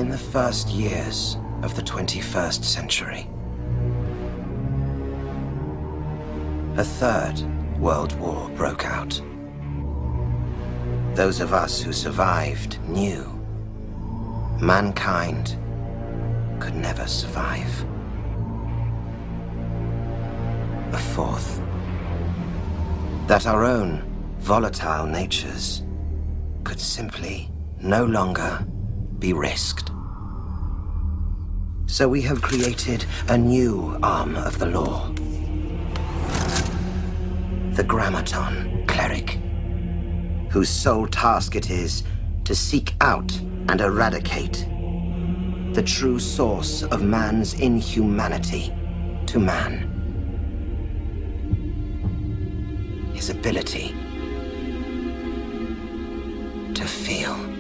in the first years of the 21st century. A third world war broke out. Those of us who survived knew mankind could never survive. A fourth, that our own volatile natures could simply no longer be risked. So we have created a new arm of the law. The grammaton cleric, whose sole task it is to seek out and eradicate the true source of man's inhumanity to man. His ability to feel.